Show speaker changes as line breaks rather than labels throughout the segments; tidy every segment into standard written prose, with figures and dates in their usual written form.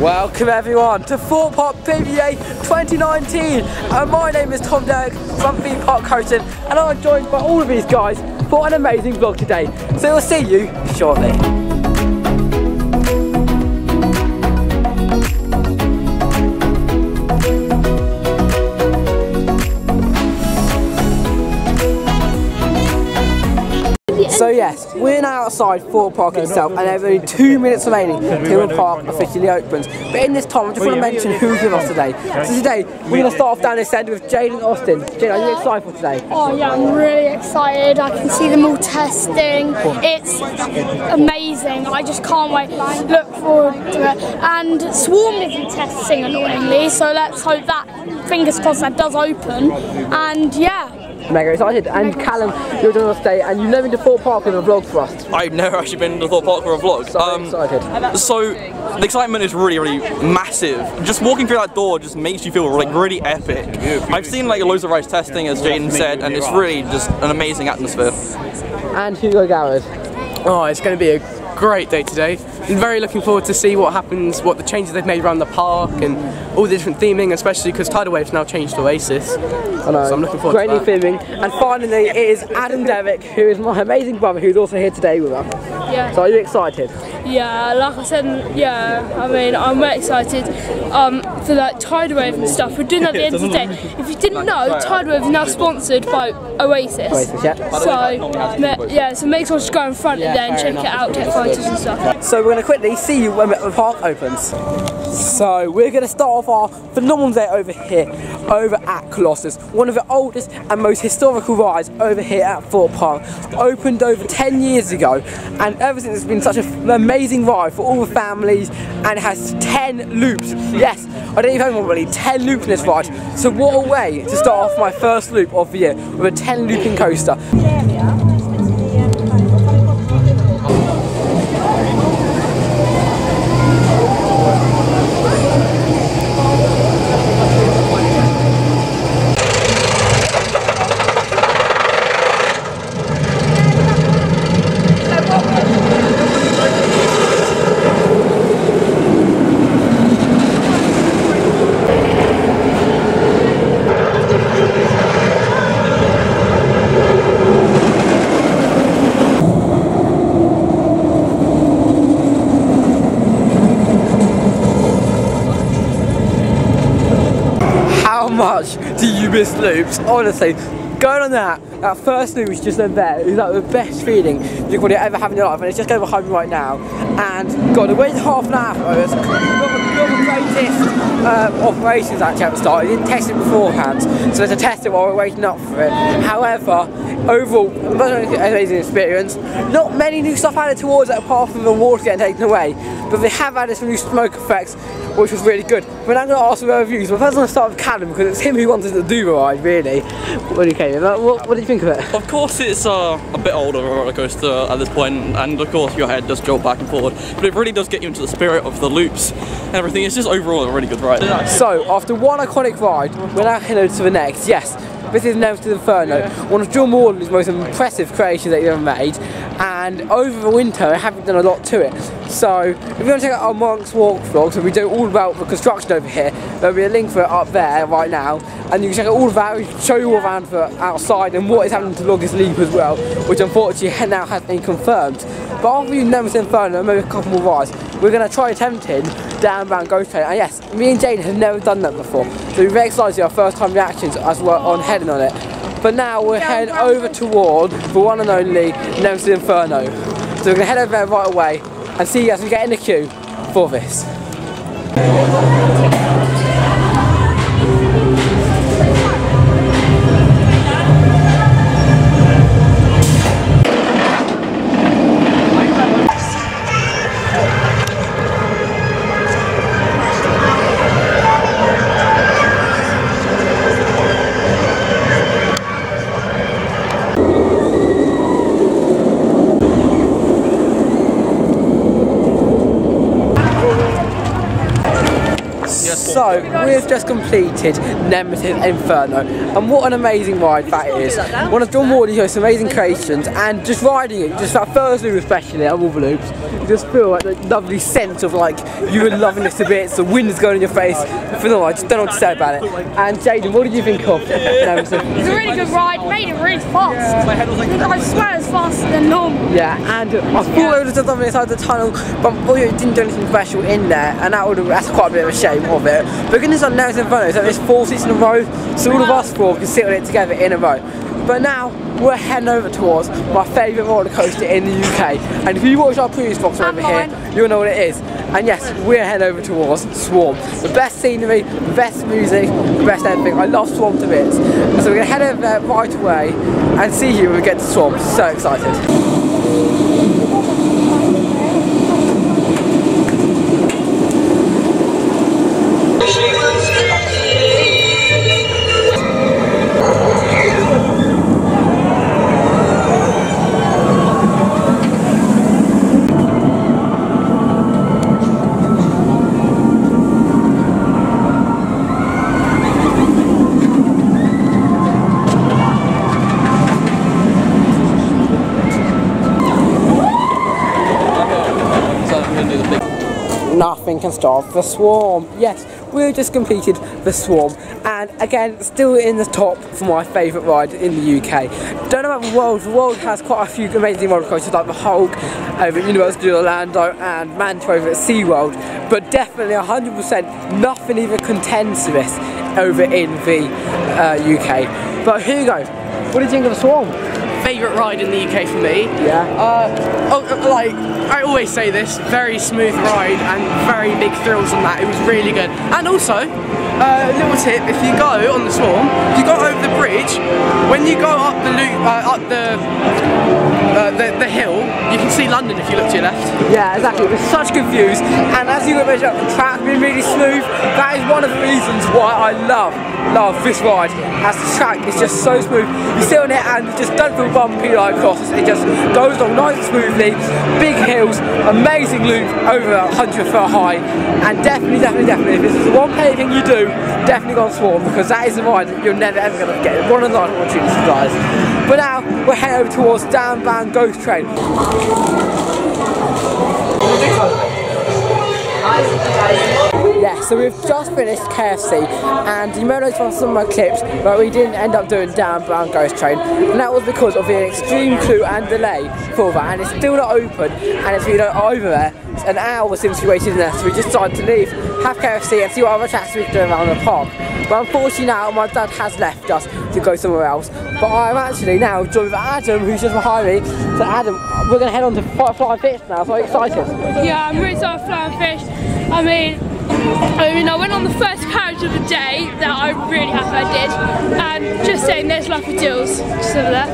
Welcome everyone to Thorpe PBA 2019, and my name is Faye Derrick from the Park Coastin, and I'm joined by all of these guys for an amazing vlog today. So we'll see you shortly. So yes, we're now outside Thorpe Park itself, and there's only 2 minutes remaining till the park officially opens. But in this time, I just want to mention who's with us today. So today, we're going to start off down this end with Jayden Austin. Jayden, are you excited for today?
Oh yeah, I'm really excited. I can see them all testing. It's amazing. I just can't wait. Look forward to it. And Swarm isn't testing annoyingly, so let's hope that, fingers crossed, that does open. And yeah.
Mega excited. And Callum, you're doing us today, and you've never been to Thorpe Park with a vlog for us.
I've never actually been to Thorpe Park for a vlog.
So excited.
So the excitement is really massive. Just walking through that door just makes you feel like really epic. I've seen like loads of rides testing, as Jayden said, and it's really just an amazing atmosphere.
And Hugo, garrod.
Oh, it's going to be a great day today. I'm very looking forward to see what happens, what the changes they've made around the park and all the different theming, especially because Tidal Wave's now changed to Oasis.
I know.
So I'm looking forward
to that. Great new theming. And finally, it is Derrick, who is my amazing brother, who's also here today with us.
Yeah.
So are you excited?
Yeah, like I said, yeah, I mean, I'm very excited for like Tidal Wave and stuff. We're doing that at the end of the day. If you didn't know, Tidal Wave is now sponsored by Oasis.
Oasis, yeah.
So, yeah, so make sure to go in front of there and check it out, take photos and stuff.
So we're going to quickly see you when the park opens. So we're going to start off our phenomenal day over here, over at Colossus, one of the oldest and most historical rides over here at Thorpe Park. Opened over 10 years ago, and ever since it's been such an amazing ride for all the families, and it has 10 loops. Yes, I don't even know really, 10 loops in this ride. So what a way to start off my first loop of the year with a 10 looping coaster. How much do you miss loops? Honestly, going on that first loop was just there. It was like the best feeling you could ever have in your life, and it's just going behind me right now. And God, I waited half an hour for it. It's one of the greatest operations actually at the start. I didn't test it beforehand, so there's a test it while we're waiting up for it. However, overall, an amazing experience. Not many new stuff added towards it apart from the water getting taken away, but they have added some new smoke effects, which was really good. But I'm going to ask for reviews. But first I'm going to start with Callum, because it's him who wanted to do the ride, really. What do you think? What do you think of it?
Of course it's a bit older roller coaster at this point, and of course your head does jolt back and forward, but it really does get you into the spirit of the loops and everything. It's just overall a really good ride.
So after one iconic ride, we're now heading over to the next. Yes, this is Nemesis Inferno, one of John Morden's most impressive creations that he's ever made, and over the winter I haven't done a lot to it. So if you want to check out our Monk's Walk vlog, so we do all about the construction over here, there'll be a link for it up there right now, and you can check out all of that. We can show you all around for outside and what is happening to Longest Leap as well, which unfortunately now has been confirmed. But after we do Nemesis Inferno and maybe a couple more rides, we're going to try attempting down around Ghost Train. And yes, me and Jayden have never done that before, so we're very excited to see our first time reactions as we're on heading on it. But now we're heading over toward the one and only Nemesis Inferno. So we're going to head over there right away and see you as we get in the queue for this. So, we've just completed Nemesis Inferno, and what an amazing ride that is. One of John Wardley's amazing creations, and just riding it, just that first loop especially, on all the loops, you just feel like the lovely sense of like, you were loving this a bit, the wind is going in your face, I just don't know what to say about it. And Jayden, what did you think of Nemesis?
It's a really good ride, made it really fast. I swear it's faster than normal.
Yeah, and I thought it would have done something inside the tunnel, but it didn't do anything special in there, and that's quite a bit of a shame of it. But goodness on Nemesis Inferno, so it's 4 seats in a row, so all of us 4 can sit on it together in a row. But now, we're heading over towards my favourite roller coaster in the UK. And if you watch our previous vlogs over here, you'll know what it is. And yes, we're heading over towards Swarm. The best scenery, the best music, the best everything. I love Swarm to bits. And so we're going to head over there right away and see you when we get to Swarm. So excited. Nothing can stop the Swarm. Yes, we just completed the Swarm, and again, still in the top for my favourite ride in the UK. Don't know about the World. The World has quite a few amazing roller coasters like the Hulk over at Universal Orlando and Manta over at SeaWorld, but definitely 100% nothing even contends to this over in the UK. But Hugo, what do you think of the Swarm?
Favourite ride in the UK for me.
Yeah.
Like I always say this, very smooth ride and very big thrills on that. It was really good. And also, little tip: if you go on the Swarm, if you go over the bridge, when you go up the loop, up the hill, you can see London if you look to your left.
Yeah, exactly. With such good views, and as you measure up the track being really smooth, that is one of the reasons why I love this ride. As the track is just so smooth, you sit on it and you just don't feel bumpy like Colossus. It just goes along nice and smoothly. Big hills, amazing loop over 100 foot high, and definitely, if this is the one paid thing you do, definitely go on Swarm, because that is the ride that you're never ever going to get. One of the opportunities, guys. But now we're heading over towards Downbound Ghost Train. Yeah, so we've just finished KFC, and you may notice from some of my clips that we didn't end up doing Downbound Ghost Train, and that was because of the extreme clue and delay for that, and it's still not open, and it's been over there an hour since we waited in there, so we just decided to leave, have KFC and see what other tracks we can do around the park. But unfortunately now my dad has left us to go somewhere else, but I'm actually now joined with Adam, who's just behind me. So Adam, we're going to head on to Flying Fish now, so excited.
Yeah, I'm really excited for Flying Fish. I mean, I went on the first carriage of the day that I'm really happy I did, and just saying there's Lucky Jules just over there.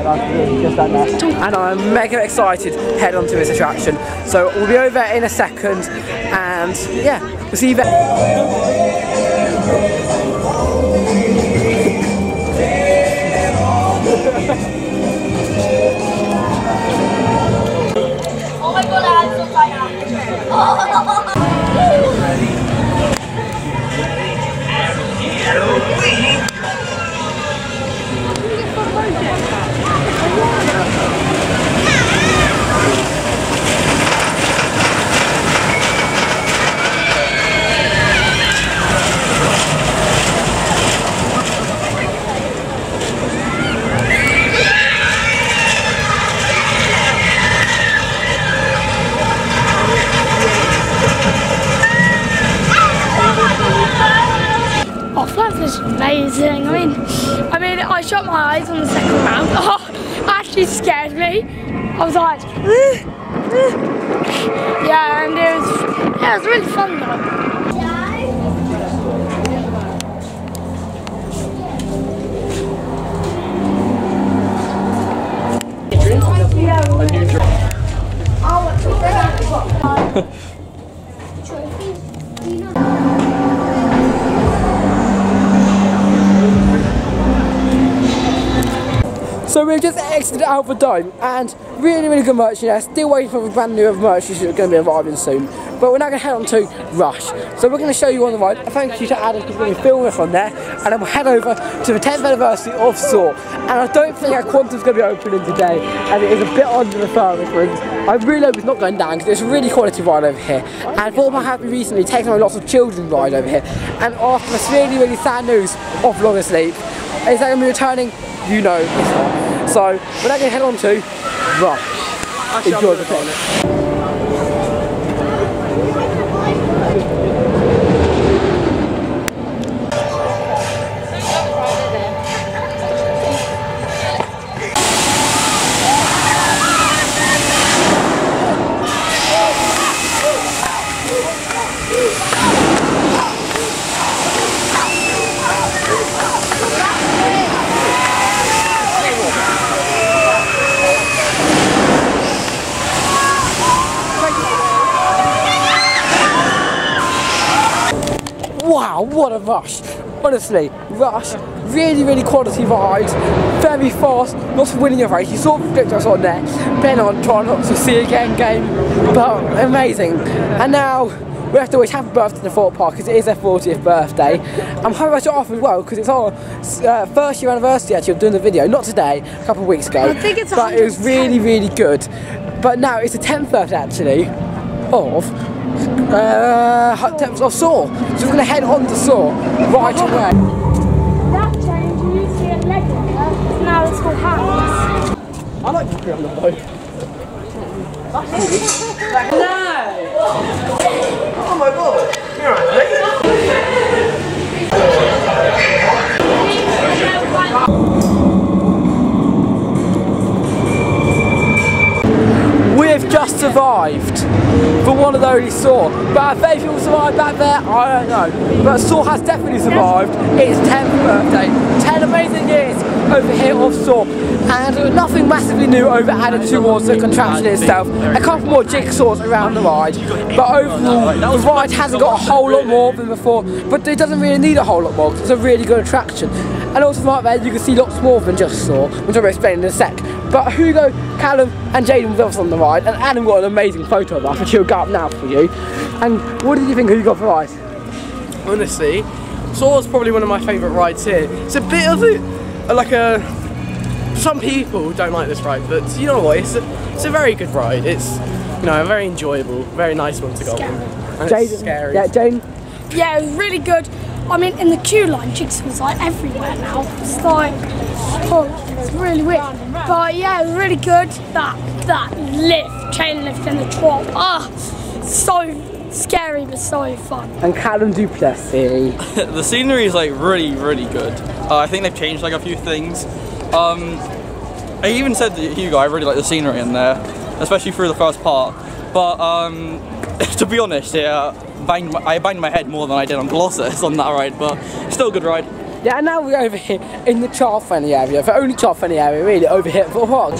And I'm mega excited to head on to this attraction, so we'll be over there in a second, and yeah, we'll see you there.
Oh my god, I'm so tired. Amazing. I mean, I shut my eyes on the second round. Oh, it actually scared me. I was like, yeah, and it was really fun though.
So we've just exited out the dome, and really good merch, still waiting for the brand new merch which is going to be arriving soon. But we're now going to head on to Rush. So we're going to show you on the ride. Thank you to Adam for going to film us on there, and then we'll head over to the 10th anniversary of So. And I don't think our Quantum's going to be opening today, and it is a bit under the thermostat. I really hope it's not going down, because it's a really quality ride over here. And Thorpe have recently taken on lots of children's ride over here, and after this really sad news of Long Asleep, is that going to be returning? You know it's not. So we're now going to head on to Rush. Enjoy the thing. Wow, what a Rush! Honestly, Rush, really quality ride, very fast, lots of winning your race. You saw the victors on there, Ben on trying not to see again game, but amazing. And now we have to wish happy birthday to Thorpe Park, because it is their 40th birthday. I'm happy about it off as well, because it's our first year anniversary actually of doing the video, not today, a couple of weeks ago.
I think it's
but it was really good. But now it's the 10th birthday actually of 10th of So. So we're going to head on to So right away.
That change you used to get leg longer, now it's called hands.
I like to be on the boat. No! Oh my god! You're We've just survived for one of those So. But if they people survived back there, I don't know. But So has definitely survived its 10th birthday. 10 amazing years over here of So. And nothing massively new over added towards the contraption itself. A couple more jigsaws around the ride. But overall, the ride hasn't got a whole lot more than before. But it doesn't really need a whole lot more, because it's a really good attraction. And also right there, you can see lots more than just So, which I'll explain in a sec. But Hugo, Callum and Jayden with us on the ride, and Adam got an amazing photo of us, which he'll get up now for you. And what did you think Hugo for the ride?
Honestly, So is probably one of my favourite rides here. It's a bit of some people don't like this ride, but you know what, it's a very good ride. It's, a very enjoyable, very nice one to go on. And it's scary.
Yeah, Jayden?
Yeah, it was really good. I mean, in the queue line, jigsaws like everywhere now. It's like, it's really weird. But yeah, it was really good. That lift, chain lift in the top. So scary but so fun.
And Callum du-plessis.
The scenery is like really good. I think they've changed like a few things. I even said to Hugo, I really like the scenery in there, especially through the first part. But to be honest, I banged my head more than I did on Colossus on that ride, but still a good ride.
Yeah, and now we're over here in the child-friendly area, the only child-friendly area really over here at Thorpe Park.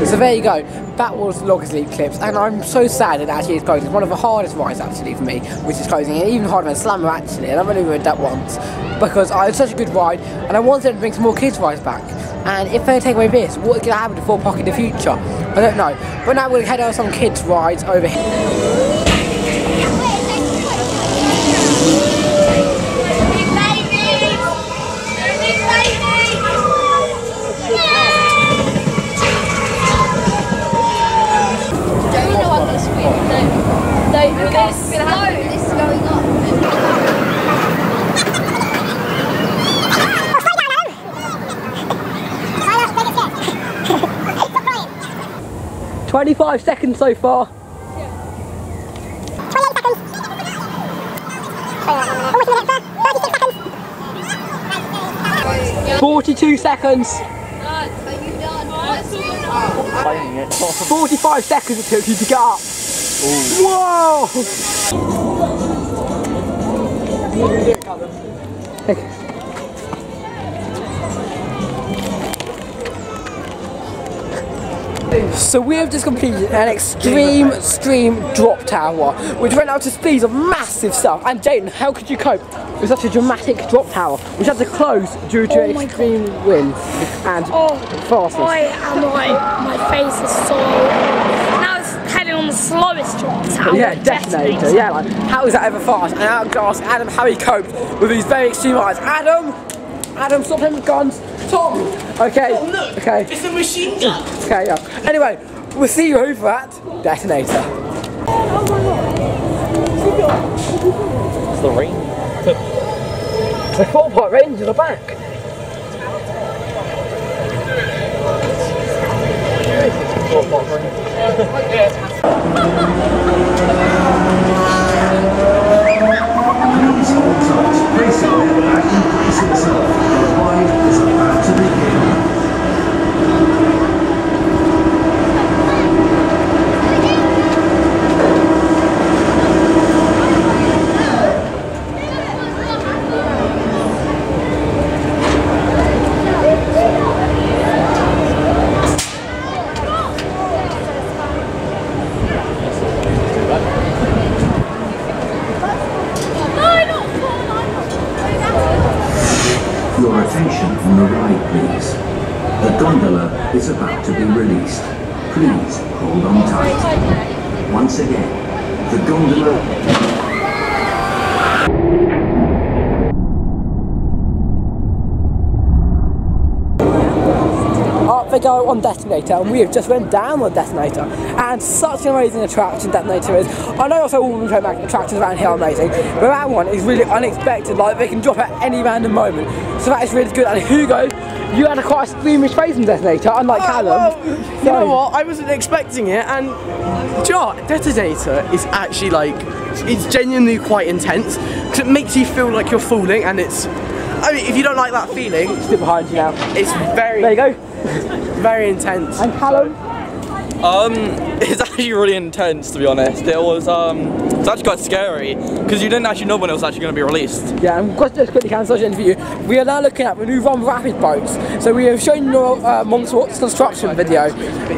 So there you go, that was Long Asleep clips, and I'm so sad it actually is closing. It's one of the hardest rides actually for me, which is closing, and even harder than Slammer actually, and I've only read that once, because it's such a good ride, and I wanted to bring some more kids' rides back. And if they take away this, what's going to happen to Thorpe Park in the future? I don't know. But now we're going to head over some kids' rides over here.
This is going on.
25 seconds so far.
28 seconds. Almost a minute, 36 seconds.
42 seconds.
Are you done?
45 seconds it took you to get up. Whoa! So we have just completed an extreme drop tower, which went out to speeds of massive stuff. And Jayden, how could you cope with such a dramatic drop tower, which had to close due to extreme wind and fastness?
My face is so... Now it's heading on the slowest drop tower.
Yeah, Detonator. Yeah, like, how is that ever fast? And I asked Adam how he coped with these very extreme heights. Adam, stop him with guns. Tom! Okay.
Oh, look,
okay.
It's a machine gun.
Okay, yeah. Anyway, we'll see you over at Detonator.
It's the rain.
The 4-part range in the back.
Your attention on the ride, please. The gondola is about to be released. Please hold on tight. Once again, the gondola...
Up they go on Detonator, and we have just went down on Detonator, and such an amazing attraction Detonator is. I know also all the attractions around here are amazing, but that one is really unexpected, like they can drop at any random moment, so that is really good. And Hugo, you had quite a squeamish face on Detonator, unlike Callum.
Well, you know what, I wasn't expecting it, and do you know what? Detonator is actually like, it's genuinely quite intense, because it makes you feel like you're falling, and it's, I mean, if you don't like that feeling,
Still behind you now.
it's very,
There you go.
very intense.
And Callum?
It's actually really intense, to be honest. It's actually quite scary because you didn't actually know when it was actually going to be released.
Yeah, and just quickly cancel the interview. We are now looking at the new Rumba rapid boats. So we have shown you Monksworth's construction video,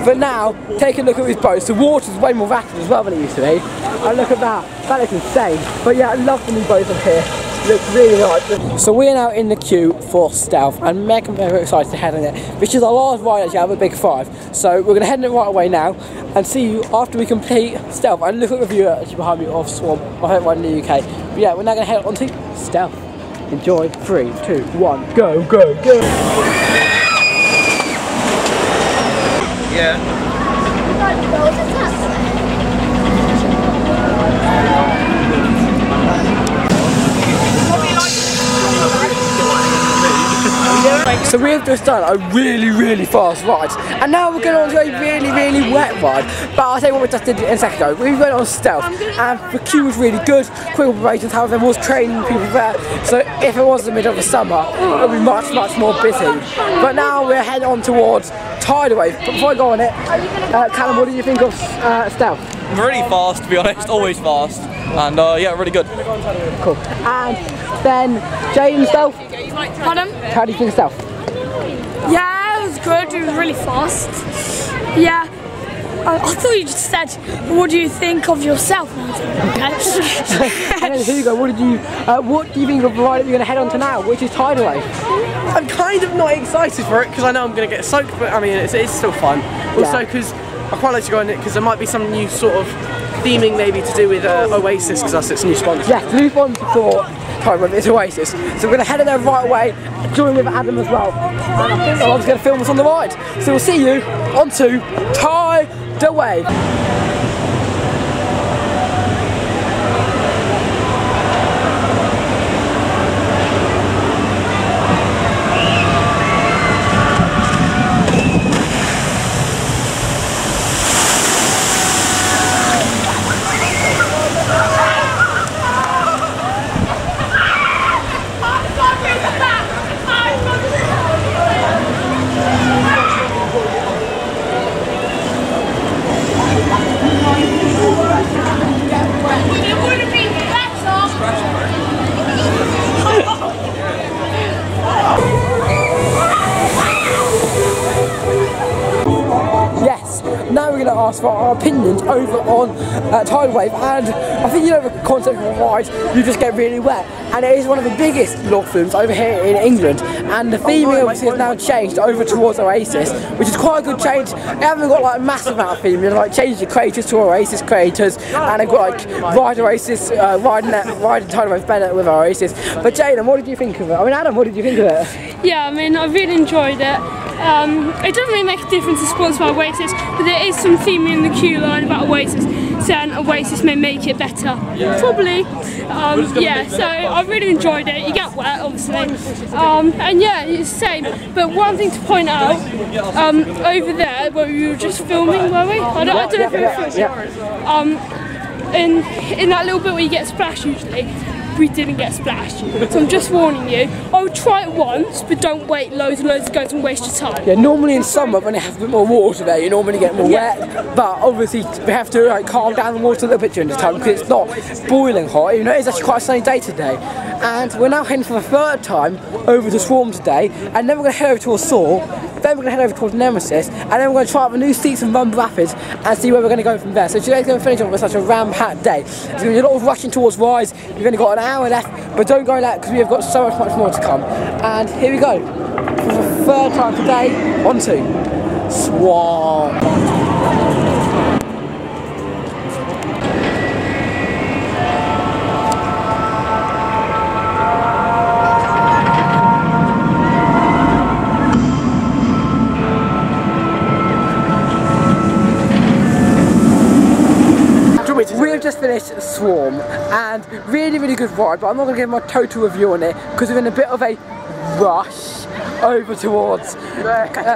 but now take a look at these boats. The water's way more rapid as well than it used to be. And look at that. That is insane. But yeah, I love the new boats up here. Looks really nice. So we're now in the queue for Stealth, and Meg and very excited to head on it, which is our last ride actually out of the big 5. So we're going to head in it right away now, and see you after we complete Stealth. And look at the view actually behind me of Swan, my favourite ride in the UK. But yeah, we're now going to head on to Stealth. Enjoy. 3, 2, 1, go, go, go.
Yeah.
So we have just done a really fast ride, and now we're going on to a really wet ride. But I'll tell you what we just did in a second ago. We went on Stealth, and the queue was really good, quick operations, however there was training people there, so if it was the middle of the summer, it would be much more busy. But now we're heading on towards Tidal. But before I go on it, Callum, what did you think of Stealth?
Really fast, to be honest, always fast, and yeah, really good.
Cool. And then Jayden, Stealth?
Pardon?
How do you think of Stealth?
Yeah, it was good. It was really fast. Yeah. I thought you just said, what do you think of yourself? Okay.
And then Hugo, what do you think of the ride that you're going to head on to now, which is Tidal?
I'm kind of not excited for it because I know I'm going to get soaked, but I mean it's still fun. Also because I quite like to go on it because there might be some new sort of theming maybe to do with Oasis, because that's its new sponsor.
Yes, new sponsor for Tidal, it's Oasis. So we're going to head in there right away, join with Adam as well. And I think I'm just going to film us on the ride. So we'll see you on to Tidal Wave. our opinions over on Tidal Wave, and I think you know the concept of a ride, you just get really wet, and it is one of the biggest log flumes over here in England, and the theming obviously has now changed over towards Oasis, which is quite a good change. They haven't got like a massive amount of theming, like changed the craters to Oasis craters, and they've got like Ride Oasis, Ride Tidal Wave Bennett with Oasis. But Jayden, what did you think of it? I mean, Adam, what did you think of it?
Yeah, I mean, I really enjoyed it. It doesn't really make a difference it's sponsored by Oasis, but there is some theming in the queue line about Oasis, saying Oasis may make it better. Probably. Yeah, so I really enjoyed it. You get wet, obviously. And yeah, it's the same. But one thing to point out, over there, where we were just filming, were we? I don't know if we were filming. In that little bit where you get splashed usually, we didn't get splashed. So I'm just warning you. I would try it once, but don't wait loads and loads of goes and waste your time.
Yeah, normally in summer when they have a bit more water there, you normally get more wet. But obviously we have to like calm down the water a little bit during this time because it's not boiling hot. You know, it's actually quite a sunny day today. And we're now heading for the third time over to Swarm today, and then we're going to head over towards So. Then we're going to head over towards Nemesis, and then we're going to try out the new seats in Rumba Rapids and see where we're going to go from there. So today's going to finish off with such a ram-packed day. There's going to be a lot of rushing towards rides. You've only got an hour left, but don't go late because we have got so much more to come. And here we go. For the third time today, on to Swarm. We have just finished Swarm, and really good ride, but I'm not going to give my total review on it because we're in a bit of a rush over towards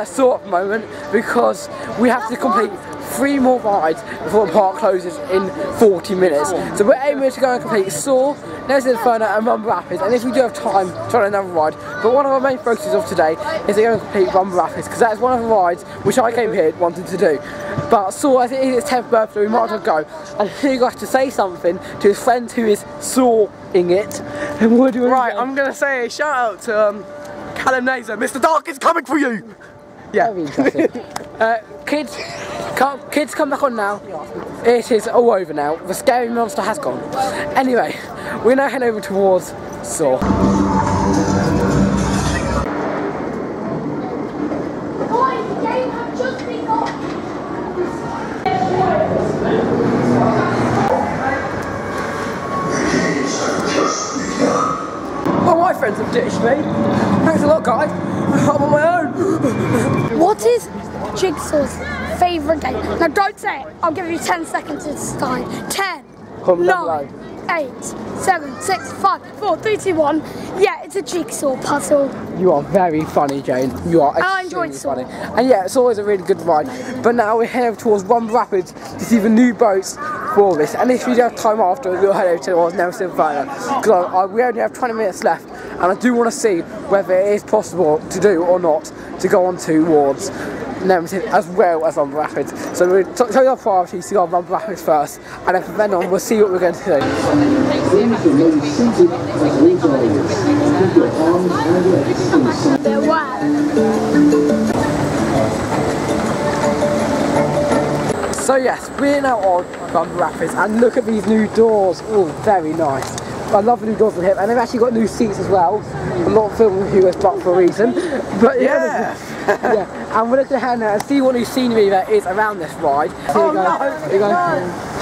So at the moment because we have to complete 3 more rides before the park closes in 40 minutes. So we're aiming to go and complete So, Nemesis, Inferno and Rumba Rapids, and if we do have time, try another ride. But one of our main focuses of today is to go and complete Rumba Rapids because that is one of the rides which I came here wanting to do. But So, as it is his 10th birthday, we might as well go. And Hugo has to say something to his friend who is sawing it. And what do you
Right, I'm going to say a shout out to Callum, Mr. Dark is coming for you! Yeah.
Very interesting. Kids, come back on now. It is all over now. The scary monster has gone. Anyway, we're now heading over towards So. Oh, my friends have ditched me. Thanks a lot, guys. I'm on my own.
What is Jigsaw's favourite game? Now don't say it. I'll give you 10 seconds to decide. 10, 9, 8, 7, 6, 5, 4, 3, 2, 1. Yeah, it's a jigsaw puzzle.
You are very funny, Jane. You are extremely funny. And yeah, it's always a really good ride. But now we're heading over towards Rumba Rapids to see the new boats for this. And if we do have time after, we'll head over towards Nemesis Inferno. Because we only have 20 minutes left. And I do want to see whether it is possible to do or not to go on towards Nemesis as well as Rumba Rapids. So we'll tell you our priorities to go on Rumba Rapids first, and then from then on we'll see what we're going to do.
They're
So yes, we're now on Rumba Rapids, and look at these new doors. Oh, very nice. I love the new doors on here, and they've actually got new seats as well. I'm not filming Hugo's butt for a reason, but yeah. Yeah, and we're looking ahead now and see what new scenery there is around this ride. Here we go. Here we go.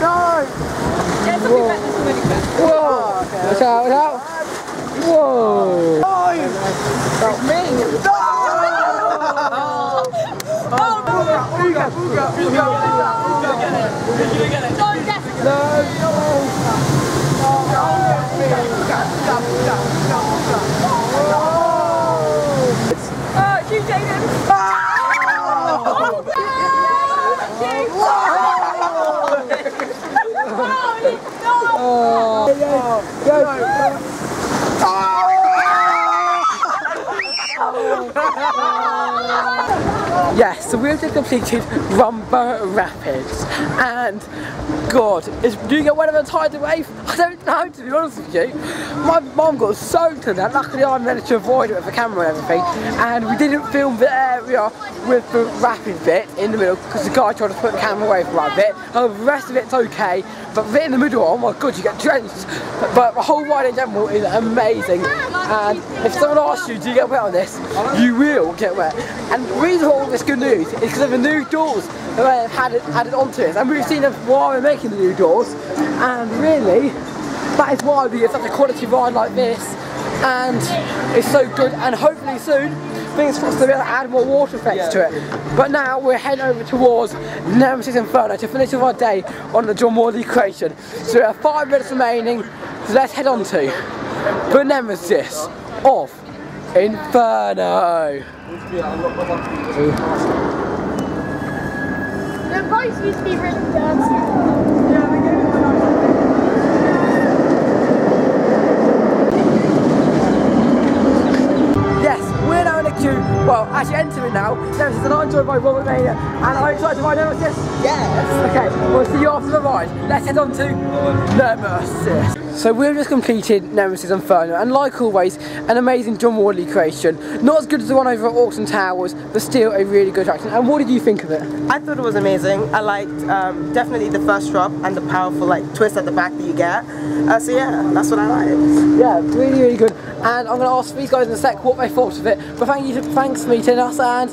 No!
Whoa! Whoa! Watch out! Watch out! Whoa!
It's me! No!
Yes, so we've just completed Rumba Rapids, and God, do you get one of a tidal wave? I don't know, to be honest with you. My mum got soaked in that. Luckily I managed to avoid it with the camera and everything, and we didn't film the area with the rapid bit in the middle because the guy tried to put the camera away for that bit. The rest of it's okay, but the bit in the middle, oh my God, you get drenched. But the whole ride in general is amazing, and if someone asks you, do you get wet on this? You will get wet. And the reason for all this good news is because of the new doors that they've added onto it, and we've seen them while we're making the new doors, and really, that is why we get such a quality ride like this, and it's so good, and hopefully soon things supposed to be able to add more water effects to it. But now we're heading over towards Nemesis Inferno to finish off our day on the John Morley creation. So we have 5 minutes remaining, so let's head on to the Nemesis of Inferno.
The boats used to be really dirty.
Well, actually entering now, Nemesis, and I'm joined by Robert Mania, and I'm excited to ride Nemesis? Yes! Okay, we'll see you after the ride. Let's head on to Nemesis. So we've just completed Nemesis Inferno, and like always, an amazing John Morley creation. Not as good as the one over at Auction Towers, but still a really good attraction. And what did you think of it?
I thought it was amazing. I liked definitely the first drop and the powerful twist at the back that you get. So yeah, that's what I liked.
Yeah, really, really good. And I'm going to ask these guys in a sec what they thought of it. But thanks for meeting us, and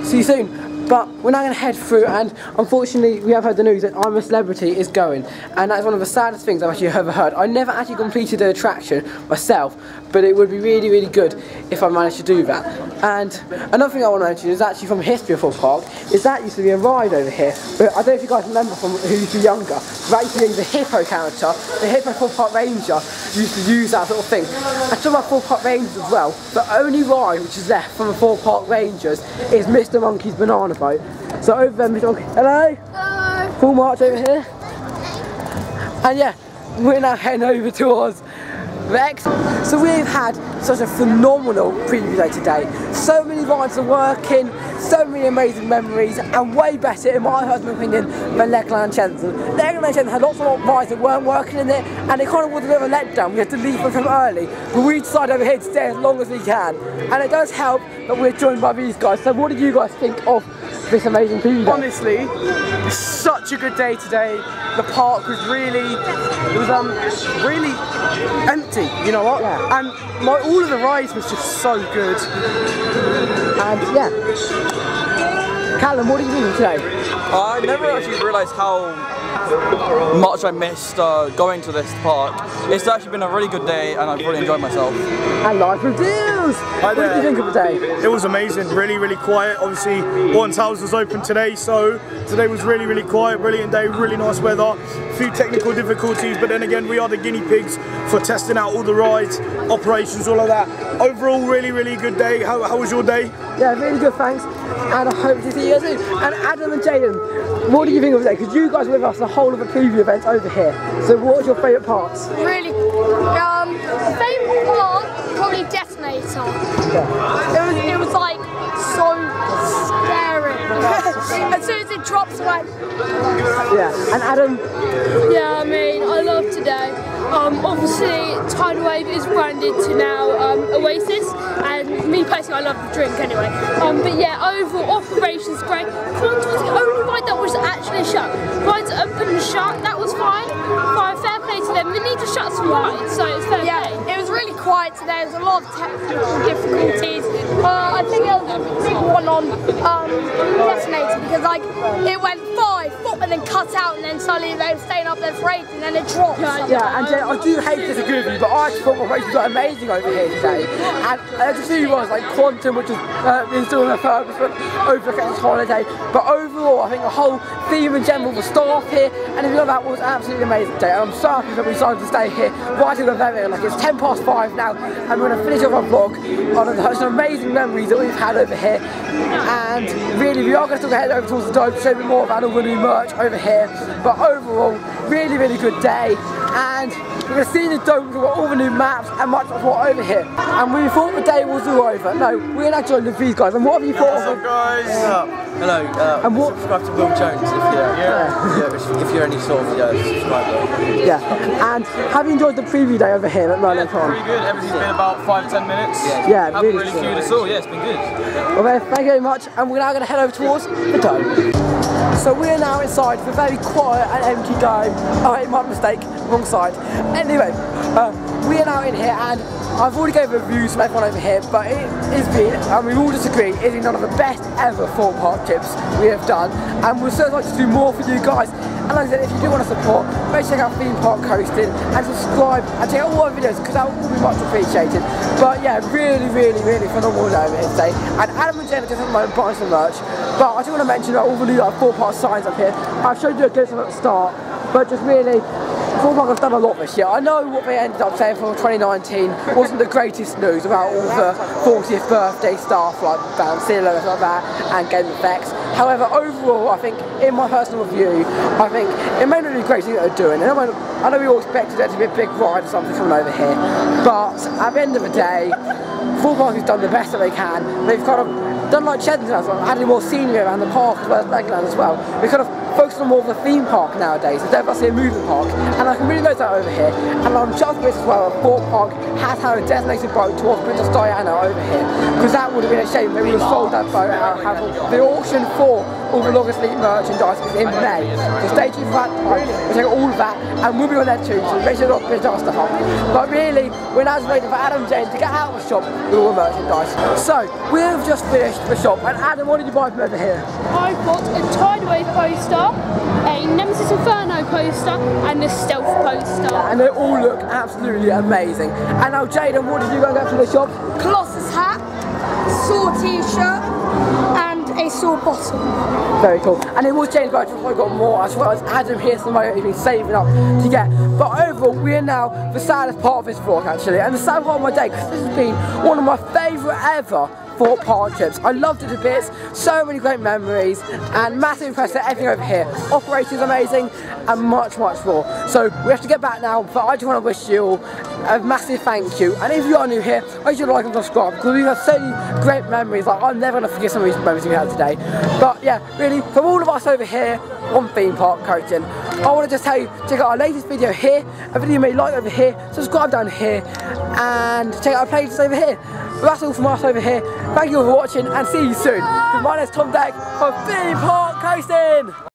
see you soon. But we're now going to head through, and unfortunately we have heard the news that I'm a Celebrity is going, and that's one of the saddest things I've actually ever heard. I never actually completed the attraction myself, but it would be really, really good if I managed to do that. And another thing I want to mention is actually from history of Thorpe Park, is that used to be a ride over here, but I don't know if you guys remember from who used to be younger, that used to be the hippo character, the hippo Thorpe Park Ranger used to use that sort of thing. And some of my Thorpe Park Rangers as well, the only ride which is left from the Thorpe Park Rangers is Mr. Monkey's Banana Boat. So over there, Mr. Monkey, hello?
Hello!
Full march over here. And yeah, we're now heading over towards Rex. So we've had such a phenomenal preview day today. So many rides are working, so many amazing memories, and way better in my personal opinion than Legoland Cheltenham. Legoland Cheltenham had lots of rides that weren't working in it, and it kind of was a bit of a letdown. We had to leave them from early, but we decided over here to stay as long as we can. And it does help that we're joined by these guys. So what did you guys think of this amazing preview day?
Honestly, it's such a good day today. The park was really empty, you know what?
Yeah.
And all of the rides was just so good.
And yeah. Callum, what did you think of today?
I never actually realised how much I missed going to this park. It's actually been a really good day, and I've really enjoyed myself.
And live reviews! What did you think of the day?
It was amazing, really, really quiet. Obviously, Auction Towers was open today, so today was really, really quiet, brilliant day, really nice weather. A few technical difficulties, but then again, we are the guinea pigs for testing out all the rides, operations, all of that. Overall, really, really good day. How was your day?
Yeah, really good, thanks. And I hope to see you soon. And Adam and Jayden, what do you think of the day? Because you guys were with us the whole of the preview event over here. So what was your favourite parts?
Really, favourite part, probably Detonator.
Yeah.
It was like so scary. As soon as it drops away.
Yeah, and Adam?
Yeah, I mean, I love today. Obviously, Tidal Wave is branded to now Oasis, and me personally, I love the drink anyway. But yeah, overall, operations great. Quantum was the only ride that was actually shut. Rides open and shut, that was fine. Fair play to them. They need to shut some rides, so it's fair play.
It was really quiet today. There's a lot of technical difficulties. I think there was a big one on Detonator because it went 5, and then cut out, and then suddenly they were staying up there for 8, and then it dropped.
Yeah, and I do hate to disagree with you, but I actually thought my races were amazing over here today. And there's a few ones like Quantum, which is installing a refurbishment over the Christmas holiday. But overall, I think the whole theme in general, the staff here, and everything like that was absolutely amazing today. And I'm so happy that we decided to stay here right in the very end. It's 5:10 now, and we're going to finish off our vlog on some amazing memories that we've had over here. And really, we are going to head over towards the dome to show you more about all the new merch over here. But overall, really, really good day. And we're going to see the dome, we've got all the new maps and much more over here. And we thought the day was all over. No, we're now joined with these guys. And what have you thought of them?
What's up, guys?
Hello,
And what-
subscribe to Will Jones if you're any sort of subscriber.
Yeah. And have you enjoyed the preview day over here at Merlin Con?
Pretty good. Everything's been about 5 to 10 minutes.
Yeah,
Haven't
really
really
good.
queued at all. Yeah, it's been good.
Well then, thank you very much, and we're now going to head over towards the dome. So we are now inside the very quiet and empty dome. Oh, my mistake, wrong side. Anyway, we are now in here, and I've already gave reviews from everyone over here, but it has been, and we all disagree, it is one of the best ever Thorpe Park trips we have done, and we'll certainly like to do more for you guys. And like I said, if you do want to support, go check out Theme Park Coastin and subscribe and check out all our videos because that will be much appreciated. But yeah, really phenomenal day over here today. And Adam and Jen are just at the moment buying some merch. But I just want to mention about all the new Thorpe Park signs up here. I've showed you a good one at the start, but just really, Thorpe Park has done a lot this year. I know what they ended up saying for 2019 wasn't the greatest news about all the 40th birthday stuff like bouncing and stuff like that and game effects. However, overall, I think, in my personal view, I think it may not be a great thing that they're doing. And I know we all expected there to be a big ride or something coming over here, but at the end of the day, Thorpe Park has done the best that they can. They've kind of done like Chertsey, adding more scenery around the park as well as Legoland as well. We kind of focused on more of a theme park nowadays instead of a moving park, and I can really notice that over here. And I'm chuffed with this as well. Thorpe Park has had a designated boat towards Princess Diana over here, because that would have been a shame if they would have sold that boat out. Have the auction for all the Longest Leap merchandise is in May. So stay tuned for that time. We'll take all of that, and we'll be on there too. So make sure not to our stuff up. But really, we're now just waiting for Adam and Jane to get out of the shop with all the merchandise. So we've just finished the shop, and Adam, what did you buy from over here?
I bought a Tidal poster, a Nemesis Inferno poster, and a Stealth poster.
And they all look absolutely amazing. And now, Jayden, what did you go and get from the shop?
Colossus hat, Saw t-shirt, and a Saw bottom.
Very cool. And it was James Burton, I got more, as well as Adam here, somebody he's been saving up to get. But overall, we are now the saddest part of this vlog actually, and the sad part of my day, because this has been one of my favourite ever Thorpe Park trips. I loved it to bits, so many great memories, and massive impressed at everything over here. Operations amazing, and much more. So we have to get back now, but I just want to wish you all a massive thank you. And if you are new here, I should like and subscribe, because we've had so many great memories. Like, I'm never going to forget some of these memories we had today. But yeah, really, from all of us over here on Theme Park Coastin, I want to just tell you, check out our latest video here, a video you may like over here, subscribe down here, and check out our playlist over here. But that's all from us over here. Thank you all for watching, and see you soon. My name's Tom Deck from Theme Park Coastin.